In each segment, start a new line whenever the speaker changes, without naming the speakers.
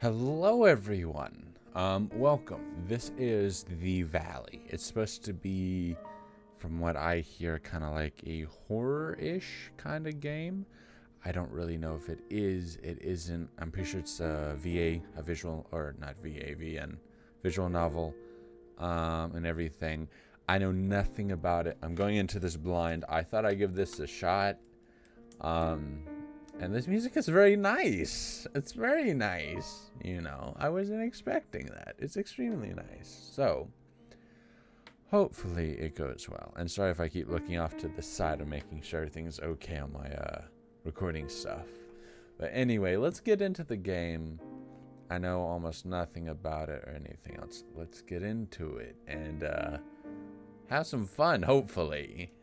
Hello, everyone. Welcome. This is The Valley. It's supposed to be, from what I hear, kind of like a horror-ish kind of game. I don't really know if it is. It isn't. I'm pretty sure it's a VA, a visual, or not VA, VN, visual novel, and everything. I know nothing about it. I'm going into this blind. I thought I'd give this a shot. Um, and this music is very nice. It's very nice. I wasn't expecting that. It's extremely nice. So, hopefully it goes well. And sorry if I keep looking off to the side and making sure everything's okay on my recording stuff. But anyway, let's get into the game. I know almost nothing about it or anything else. Let's get into it and have some fun, hopefully.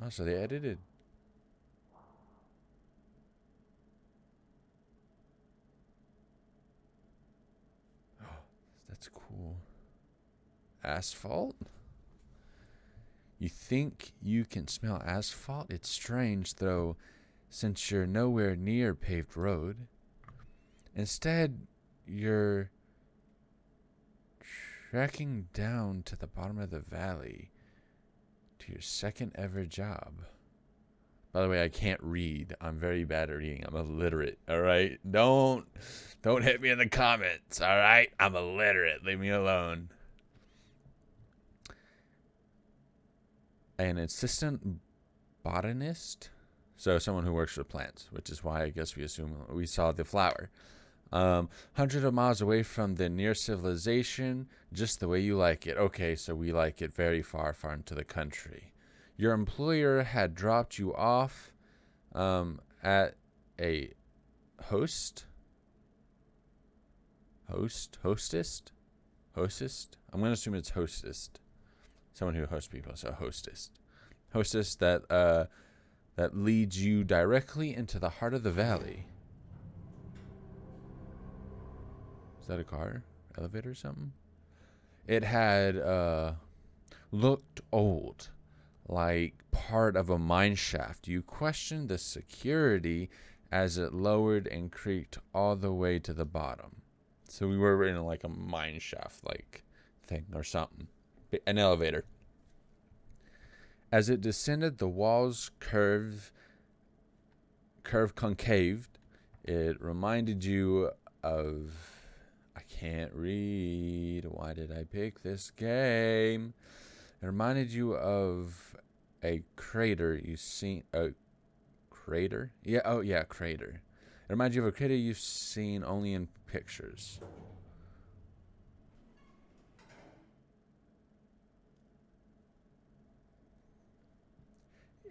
Oh, so they edited. That's cool. Asphalt? You think you can smell asphalt? It's strange, though, since you're nowhere near paved road. Instead, you're trekking down to the bottom of the valley to your second ever job. By the way, I can't read. I'm very bad at reading. I'm illiterate, all right? Don't hit me in the comments, all right? I'm illiterate. Leave me alone. An assistant botanist, so someone who works with plants, which is why I guess we assume we saw the flower. Hundreds of miles away from the near civilization, just the way you like it. Okay, so we like it very far, far into the country. Your employer had dropped you off at a hostess. I'm gonna assume it's hostess. Someone who hosts people, so hostess. Hostess that leads you directly into the heart of the valley. Is that a car? Elevator or something? It had looked old, like part of a mine shaft. You questioned the security as it lowered and creaked all the way to the bottom. So we were in like a mine shaft like thing or something. An elevator. As it descended, the walls curve concaved. It reminded you of... I can't read. Why did I pick this game? It reminded you of a crater you've seen. A crater? Yeah. Oh, yeah, crater. It reminds you of a crater you've seen only in pictures.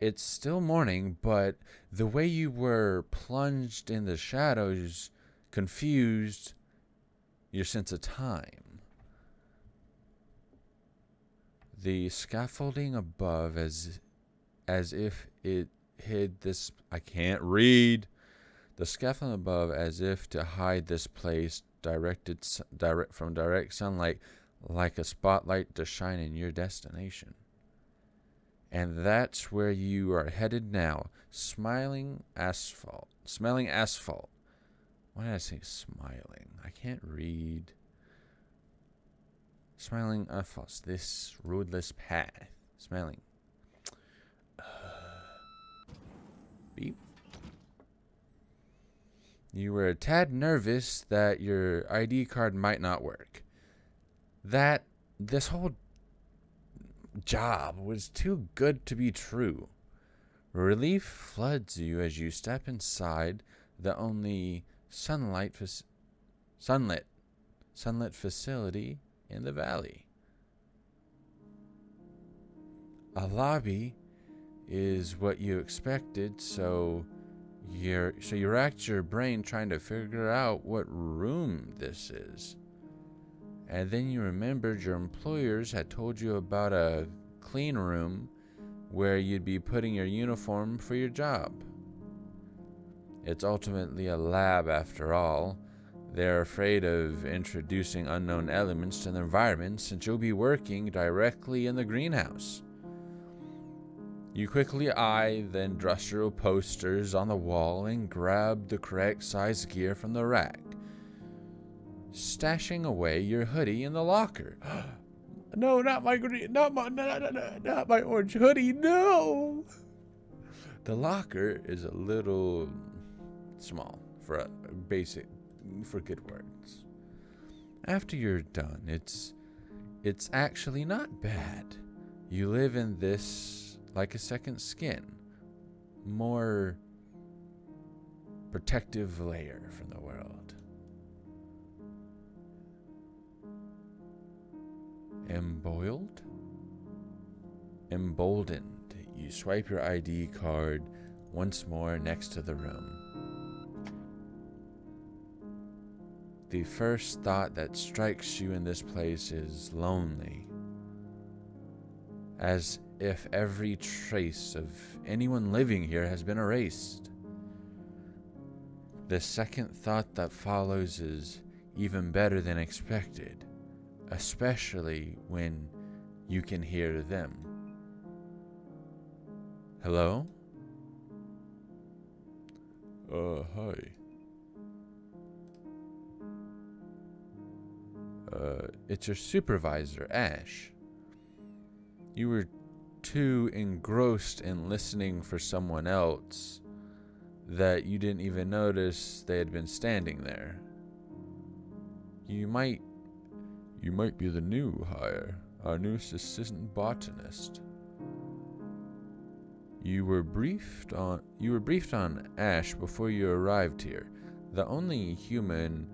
It's still morning, but the way you were plunged in the shadows confused your sense of time. The scaffolding above, as if it hid this... I can't read. The scaffolding above, as if to hide this place, directed from direct sunlight, like a spotlight to shine in your destination. And that's where you are headed now. Smelling asphalt. Why did I say smiling? I can't read. Smiling asphalt. This roadless path. Smiling. Beep. You were a tad nervous that your ID card might not work. This whole job was too good to be true. Relief floods you as you step inside the only sunlit facility in the valley. A lobby is what you expected, so you racked your brain trying to figure out what room this is. And then you remembered your employers had told you about a clean room where you'd be putting your uniform for your job. It's ultimately a lab after all. They're afraid of introducing unknown elements to the environment since you'll be working directly in the greenhouse. You quickly eye the industrial posters on the wall and grab the correct size gear from the rack, stashing away your hoodie in the locker. No, not my green, not my orange hoodie, no! The locker is a little small for good words. After you're done, it's actually not bad. You live in this like a second skin, more protective layer from the world. Emboldened, you swipe your ID card once more next to the room. The first thought that strikes you in this place is lonely, as if every trace of anyone living here has been erased. The second thought that follows is even better than expected, especially when you can hear them. Hello? Hi. It's your supervisor, Ash. You were too engrossed in listening for someone else that you didn't even notice they had been standing there. You might be the new hire, our new assistant botanist. You were briefed on Ash before you arrived here, the only human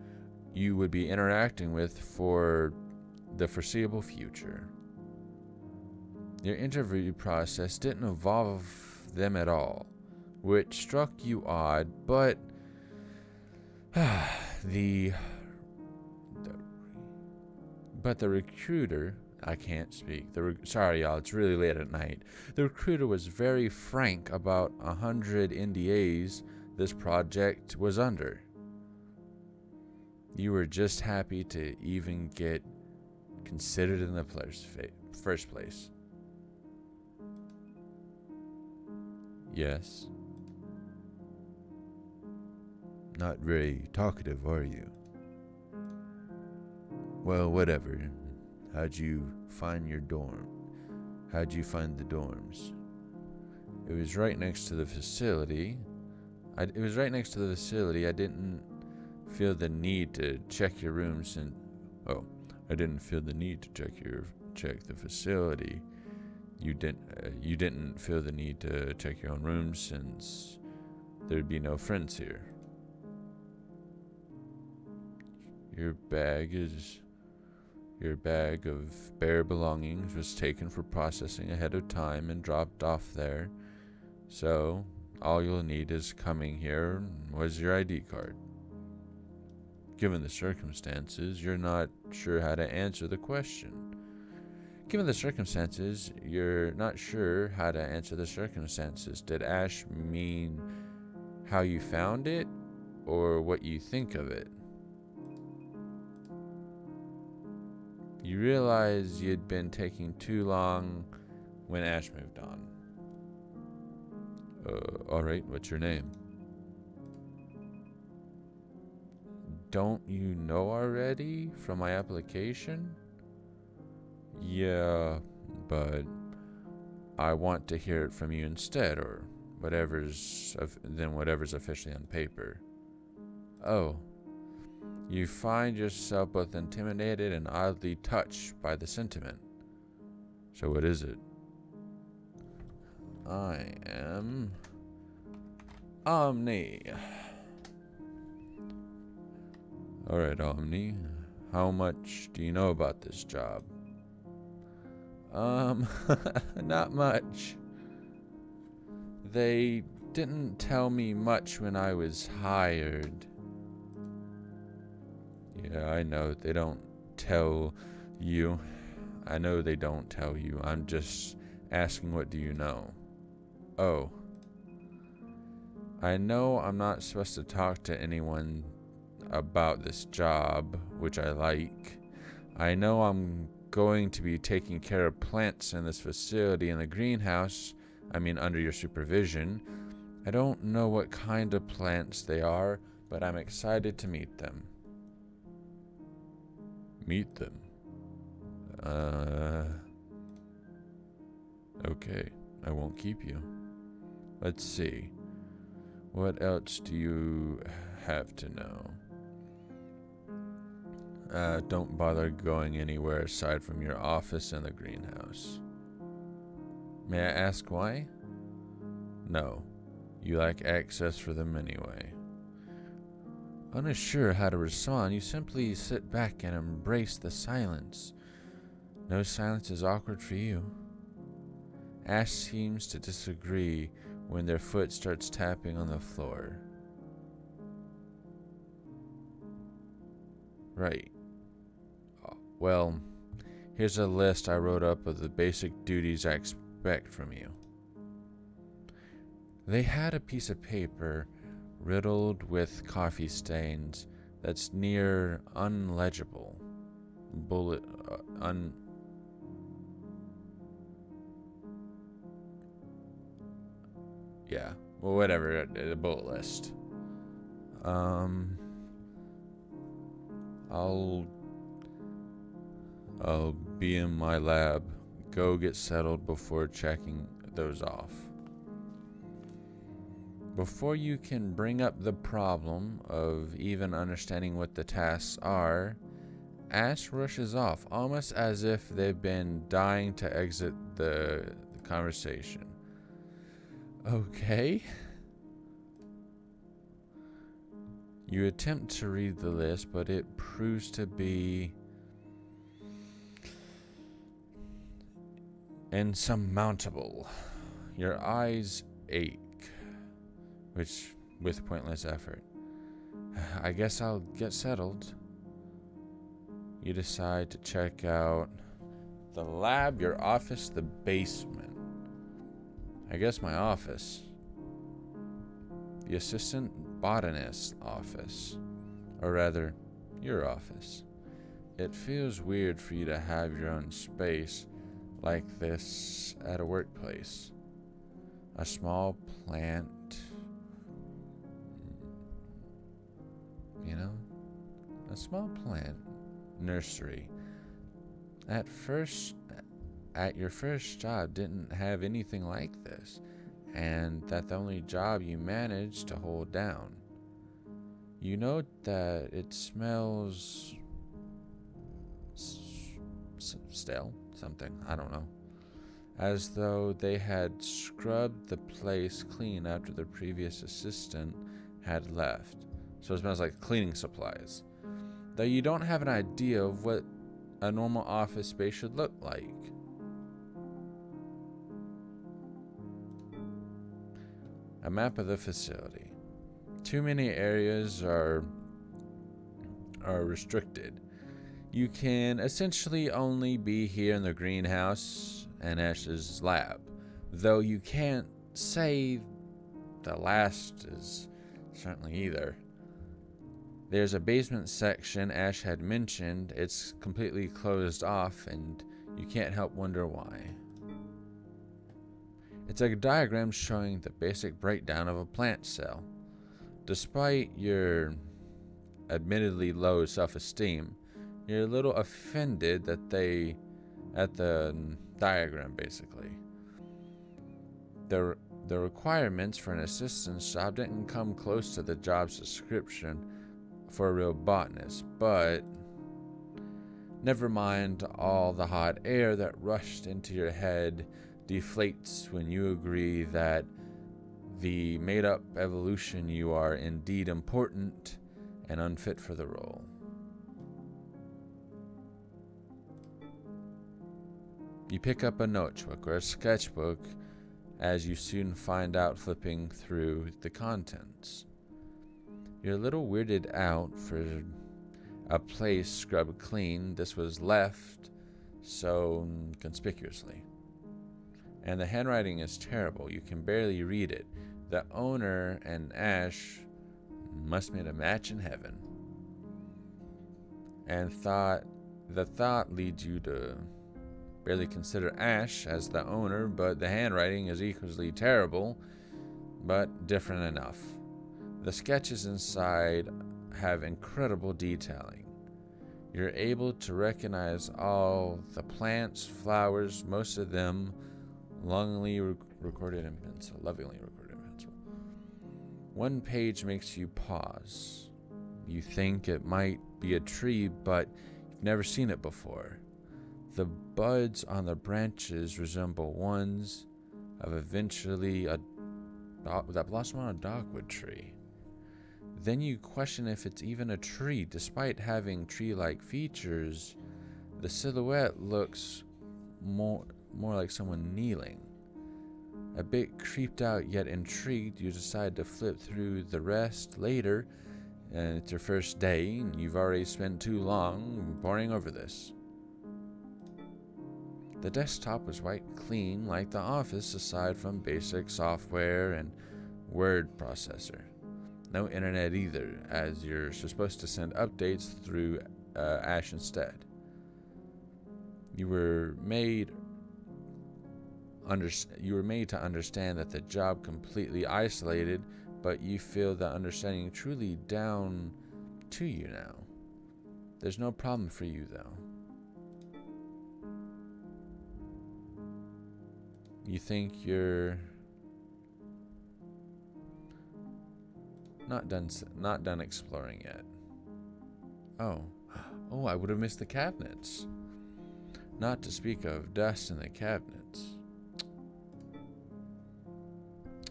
you would be interacting with for the foreseeable future. Your interview process didn't involve them at all, which struck you odd, but the recruiter, I can't speak. Sorry, y'all, it's really late at night. The recruiter was very frank about 100 NDAs this project was under. You were just happy to even get considered in the first place. Yes. Not very talkative, are you? Well, whatever. How'd you find your dorm? How'd you find the dorms? It was right next to the facility. I didn't feel the need to check your rooms I didn't feel the need to check the facility. You didn't feel the need to check your own room since there'd be no friends here. Your bag of bare belongings was taken for processing ahead of time and dropped off there. So, all you'll need is coming here was your ID card. Given the circumstances, you're not sure how to answer the question. Did Ash mean how you found it or what you think of it? You realize you'd been taking too long when Ash moved on. Alright, what's your name? Don't you know already from my application? Yeah, but I want to hear it from you instead, or whatever's officially on paper. Oh. You find yourself both intimidated and oddly touched by the sentiment. So what is it? I am Omni. Alright, Omni. How much do you know about this job? Not much. They didn't tell me much when I was hired. Yeah, I know they don't tell you. I'm just asking, what do you know? Oh. I know I'm not supposed to talk to anyone about this job, which I like. I know I'm going to be taking care of plants in this facility in the greenhouse under your supervision. I don't know what kind of plants they are, but I'm excited to meet them. Meet them? Okay, I won't keep you. Let's see. What else do you have to know? Don't bother going anywhere aside from your office and the greenhouse. May I ask why? No. You lack access for them anyway. Unsure how to respond, you simply sit back and embrace the silence. No silence is awkward for you. Ash seems to disagree when their foot starts tapping on the floor. Right. Well, here's a list I wrote up of the basic duties I expect from you. They had a piece of paper riddled with coffee stains that's near unlegible. Yeah, well, whatever, a bullet list. I'll be in my lab. Go get settled before checking those off. Before you can bring up the problem of even understanding what the tasks are, Ash rushes off, almost as if they've been dying to exit the conversation. Okay. You attempt to read the list, but it proves to be insurmountable. Your eyes ache, with pointless effort. I guess I'll get settled. You decide to check out the lab, your office, the basement. I guess my office. The assistant botanist's office. Or rather, your office. It feels weird for you to have your own space like this at a workplace. A small plant, a small plant nursery. At your first job didn't have anything like this, and that the only job you managed to hold down. You note that it smells stale, something, I don't know. As though they had scrubbed the place clean after the previous assistant had left. So it smells like cleaning supplies. Though you don't have an idea of what a normal office space should look like. A map of the facility. Too many areas are restricted. You can essentially only be here in the greenhouse and Ash's lab, though you can't say the last is certainly either. There's a basement section Ash had mentioned. It's completely closed off, and you can't help wonder why. It's a diagram showing the basic breakdown of a plant cell. Despite your admittedly low self-esteem, you're a little offended at the diagram, basically. The requirements for an assistant's job didn't come close to the job's description for a real botanist, but never mind all the hot air that rushed into your head deflates when you agree that the made-up evolution you are indeed important and unfit for the role. You pick up a notebook or a sketchbook, as you soon find out flipping through the contents. You're a little weirded out for a place scrubbed clean. This was left so conspicuously. And the handwriting is terrible. You can barely read it. The owner and Ash must have made a match in heaven. And the thought leads you to barely consider Ash as the owner, but the handwriting is equally terrible, but different enough. The sketches inside have incredible detailing. You're able to recognize all the plants, flowers, most of them lovingly recorded in pencil. One page makes you pause. You think it might be a tree, but you've never seen it before. The buds on the branches resemble ones of that blossom on a dogwood tree. Then you question if it's even a tree. Despite having tree-like features, the silhouette looks more like someone kneeling. A bit creeped out yet intrigued, you decide to flip through the rest later, and it's your first day, and you've already spent too long poring over this. The desktop was wiped clean like the office, aside from basic software and word processor. No internet either, as you're supposed to send updates through Ash instead. You were made to understand that the job completely isolated, but you feel that understanding truly down to you now. There's no problem for you, though. You think you're not done exploring yet. Oh, I would have missed the cabinets. Not to speak of dust in the cabinets.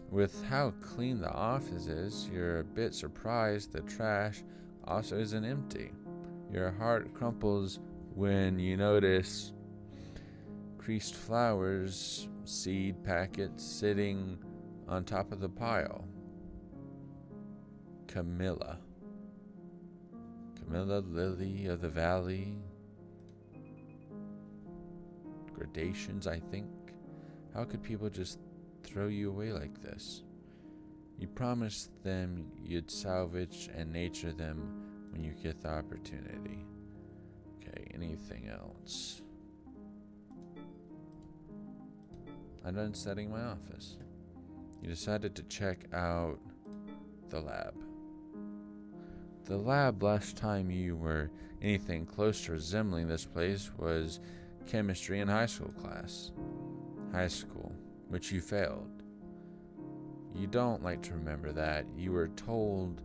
With how clean the office is, you're a bit surprised the trash also isn't empty. Your heart crumples when you notice creased flowers, seed packets sitting on top of the pile. Camilla, lily of the valley. Gradations, I think. How could people just throw you away like this? You promised them you'd salvage and nature them when you get the opportunity. Okay, anything else? I'm done setting my office. You decided to check out the lab. The lab, last time you were anything close to resembling this place, was chemistry in high school class. High school, which you failed. You don't like to remember that. You were told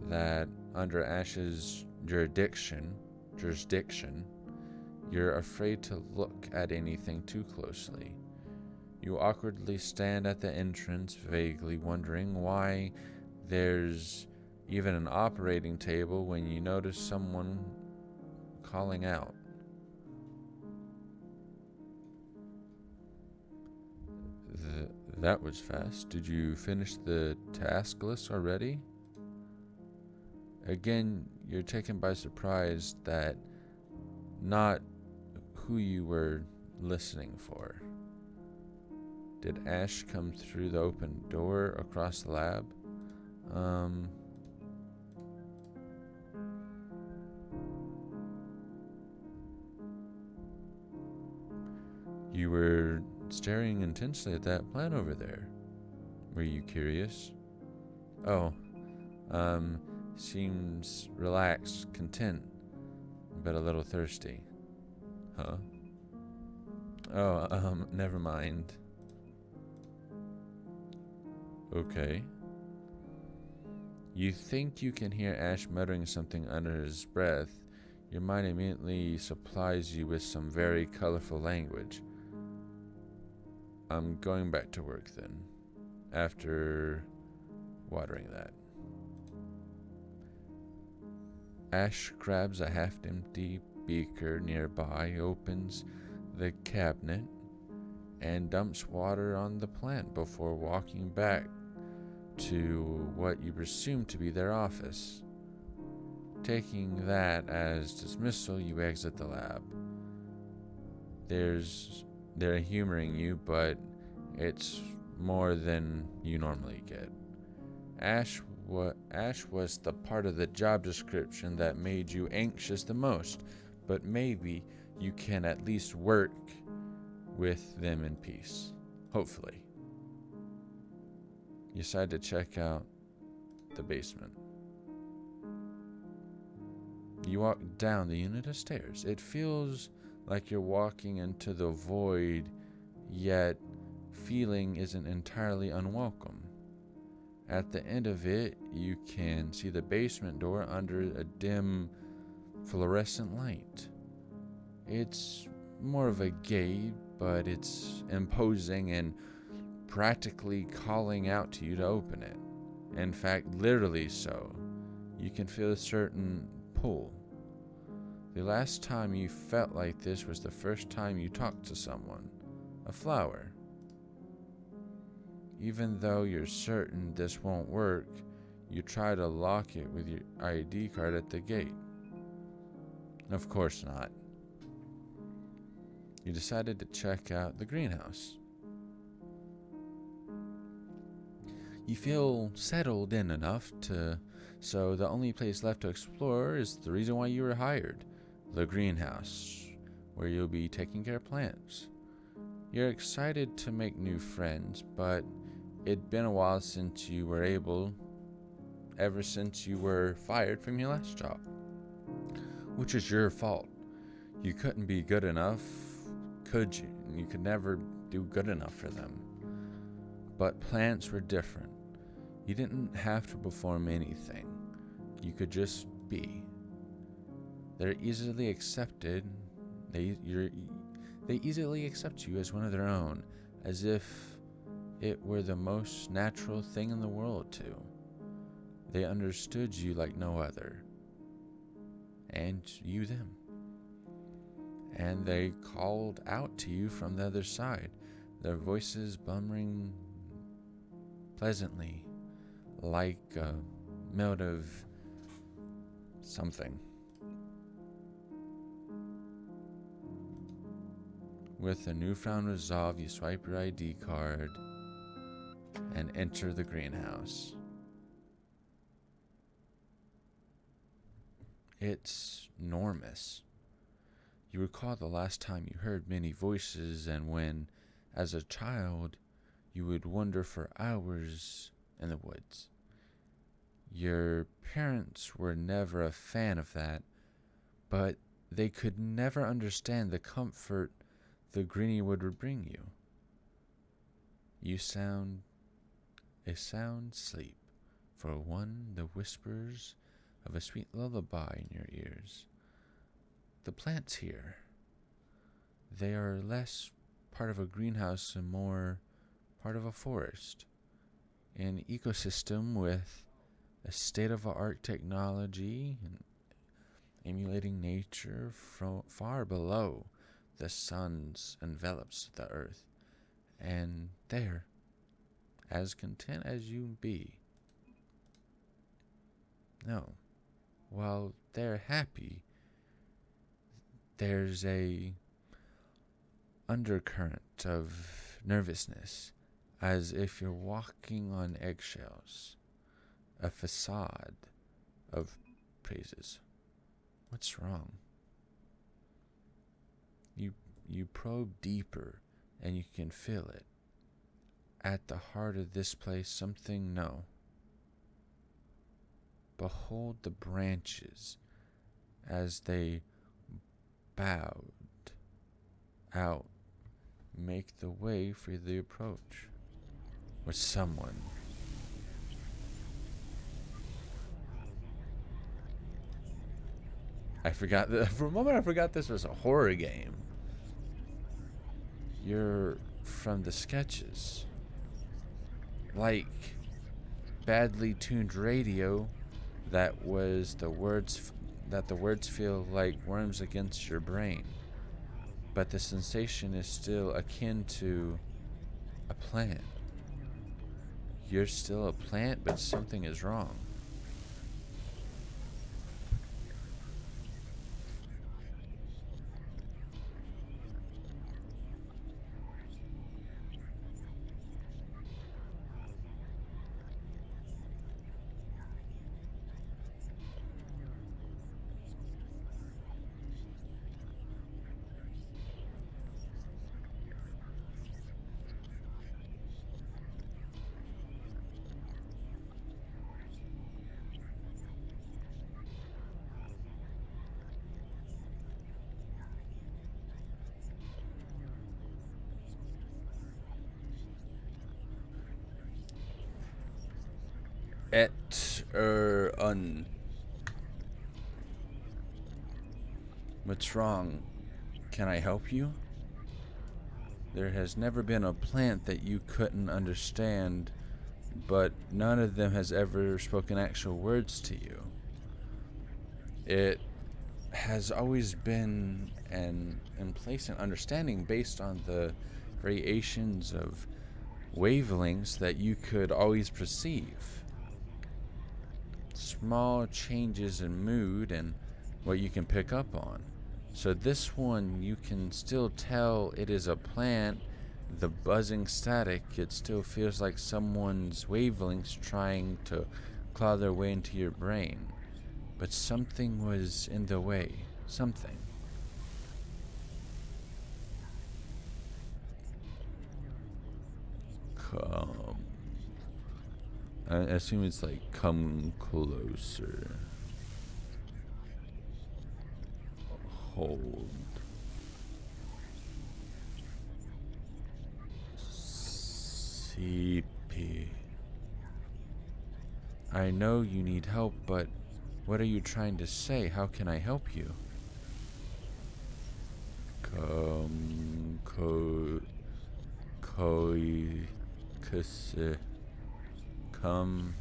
that under Ash's jurisdiction, you're afraid to look at anything too closely. You awkwardly stand at the entrance, vaguely wondering why there's even an operating table when you notice someone calling out. That was fast. Did you finish the task list already? Again, you're taken by surprise that not who you were listening for. Did Ash come through the open door across the lab? You were staring intensely at that plant over there. Were you curious? Oh, seems relaxed, content, but a little thirsty. Huh? Oh, never mind. Okay. You think you can hear Ash muttering something under his breath. Your mind immediately supplies you with some very colorful language. I'm going back to work then, after watering that. Ash grabs a half-empty beaker nearby, opens the cabinet, and dumps water on the plant before walking back to what you presume to be their office. Taking that as dismissal, you exit the lab. They're humoring you, but it's more than you normally get. Ash was the part of the job description that made you anxious the most, but maybe you can at least work with them in peace. Hopefully. You decide to check out the basement. You walk down the unit of stairs. It feels like you're walking into the void, yet feeling isn't entirely unwelcome. At the end of it, you can see the basement door under a dim fluorescent light. It's more of a gate, but it's imposing and practically calling out to you to open it. In fact, literally so. You can feel a certain pull. The last time you felt like this was the first time you talked to someone, a flower. Even though you're certain this won't work, you try to lock it with your ID card at the gate. Of course not. You decided to check out the greenhouse. You feel settled in enough so the only place left to explore is the reason why you were hired, the greenhouse, where you'll be taking care of plants. You're excited to make new friends, but it'd been a while since you were able, ever since you were fired from your last job, which is your fault. You couldn't be good enough, could you? You could never do good enough for them. But plants were different. You didn't have to perform anything. You could just be. They're easily accepted. They easily accept you as one of their own, as if it were the most natural thing in the world to. They understood you like no other. And you them. And they called out to you from the other side, their voices bumming pleasantly, like a note of something. With a newfound resolve, you swipe your ID card and enter the greenhouse. It's enormous. You recall the last time you heard many voices, and when, as a child, you would wander for hours in the woods. Your parents were never a fan of that, but they could never understand the comfort the Greenwood would bring you. You sound a sound sleep, for one, the whispers of a sweet lullaby in your ears. The plants here, they are less part of a greenhouse and more part of a forest, an ecosystem with a state-of-the-art technology and emulating nature from far below the sun's envelops the earth, and there, as content as you be. No, while they're happy, there's a undercurrent of nervousness, as if you're walking on eggshells, a facade of praises. What's wrong? You probe deeper, and you can feel it. At the heart of this place, something no. Behold the branches as they bowed out, make the way for the approach with someone. For a moment I forgot this was a horror game. You're from the sketches. Like badly tuned radio that the words feel like worms against your brain. But the sensation is still akin to a plant. You're still a plant, but something is wrong. un. What's wrong? Can I help you? There has never been a plant that you couldn't understand, but none of them has ever spoken actual words to you. It has always been an implicit understanding based on the variations of wavelengths that you could always perceive. Small changes in mood and what you can pick up on. So this one, you can still tell it is a plant. The buzzing static, it still feels like someone's wavelengths trying to claw their way into your brain. But something was in the way. Something. Come. I assume it's like, come closer. Hold. CP. I know you need help, but what are you trying to say? How can I help you? Come closer. Come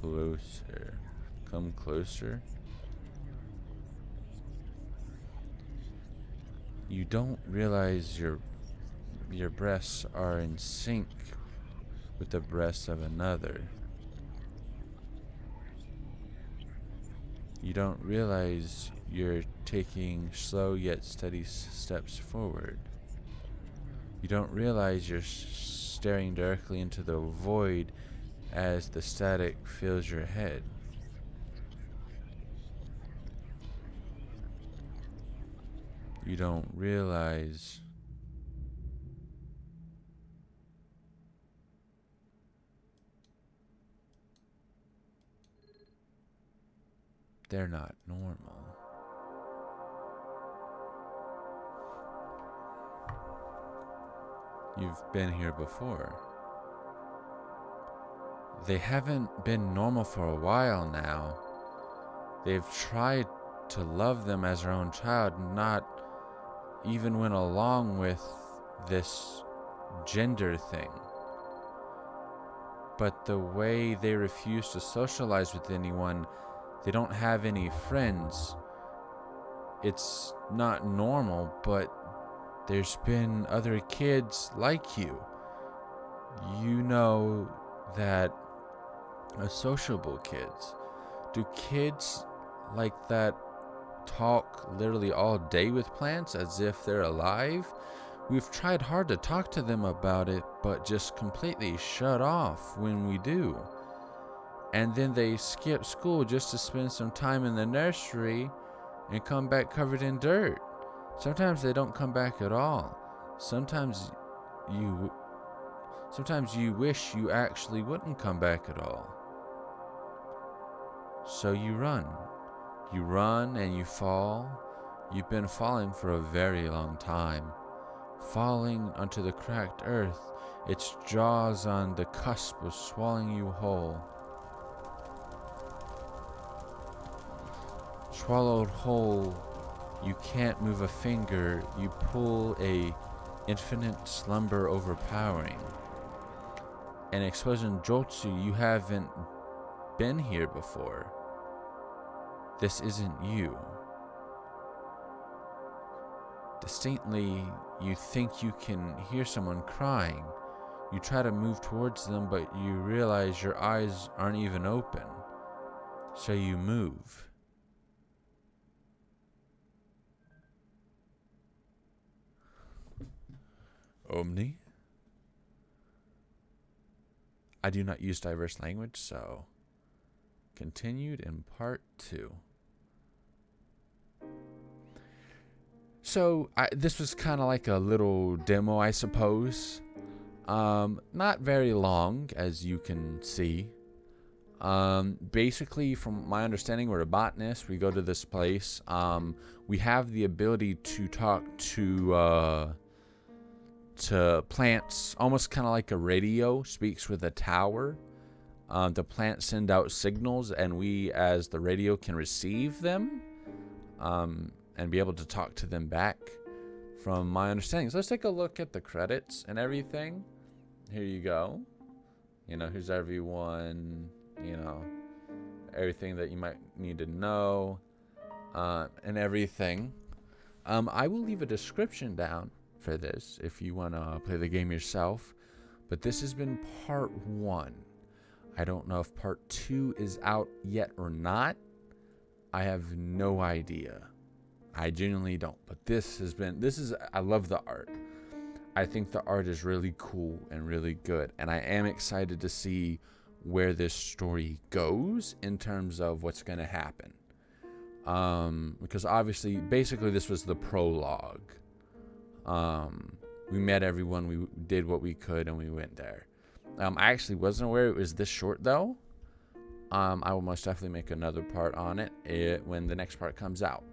closer. Come closer. You don't realize your breasts are in sync with the breasts of another. You don't realize you're taking slow yet steady steps forward. You don't realize you're staring directly into the void as the static fills your head. You don't realize they're not normal. You've been here before. They haven't been normal for a while now. They've tried to love them as their own child, not even went along with this gender thing. But the way they refuse to socialize with anyone, they don't have any friends. It's not normal, but there's been other kids like you. You know that sociable kids. Do kids like that talk literally all day with plants as if they're alive? We've tried hard to talk to them about it, but just completely shut off when we do. And then they skip school just to spend some time in the nursery and come back covered in dirt. Sometimes they don't come back at all. Sometimes you wish you actually wouldn't come back at all. So you run. You run and you fall. You've been falling for a very long time. Falling onto the cracked earth, its jaws on the cusp of swallowing you whole. Swallowed whole, you can't move a finger, you pull a infinite slumber overpowering. An explosion jolts you haven't been here before. This isn't you. Distinctly, you think you can hear someone crying. You try to move towards them, but you realize your eyes aren't even open. So you move. Omni? I do not use diverse language, so continued in part 2. So this was kind of like a little demo, I suppose. Not very long, as you can see. Basically, from my understanding, we're a botanist. We go to this place. We have the ability to talk to to plants, almost kind of like a radio speaks with a tower. The plants send out signals, and we, as the radio, can receive them and be able to talk to them back, from my understanding. So let's take a look at the credits and everything. Here you go. You know, here's everyone, you know, everything that you might need to know and everything. I will leave a description down for this if you want to play the game yourself. But this has been part 1. I don't know if part 2 is out yet or not. I have no idea. I genuinely don't. But I love the art. I think the art is really cool and really good. And I am excited to see where this story goes in terms of what's going to happen. Because obviously, basically this was the prologue. We met everyone, we did what we could, and we went there. I actually wasn't aware it was this short, though. I will most definitely make another part on it when the next part comes out.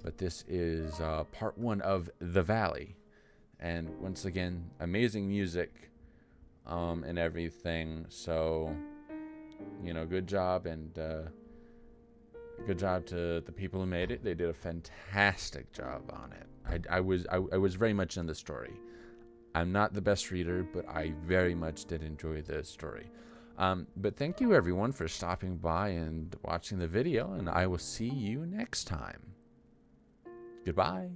But this is part 1 of The Valley. And once again, amazing music and everything. So, you know, good job, and good job to the people who made it. They did a fantastic job on it. I was very much in the story. I'm not the best reader, but I very much did enjoy the story. But thank you, everyone, for stopping by and watching the video, and I will see you next time. Goodbye.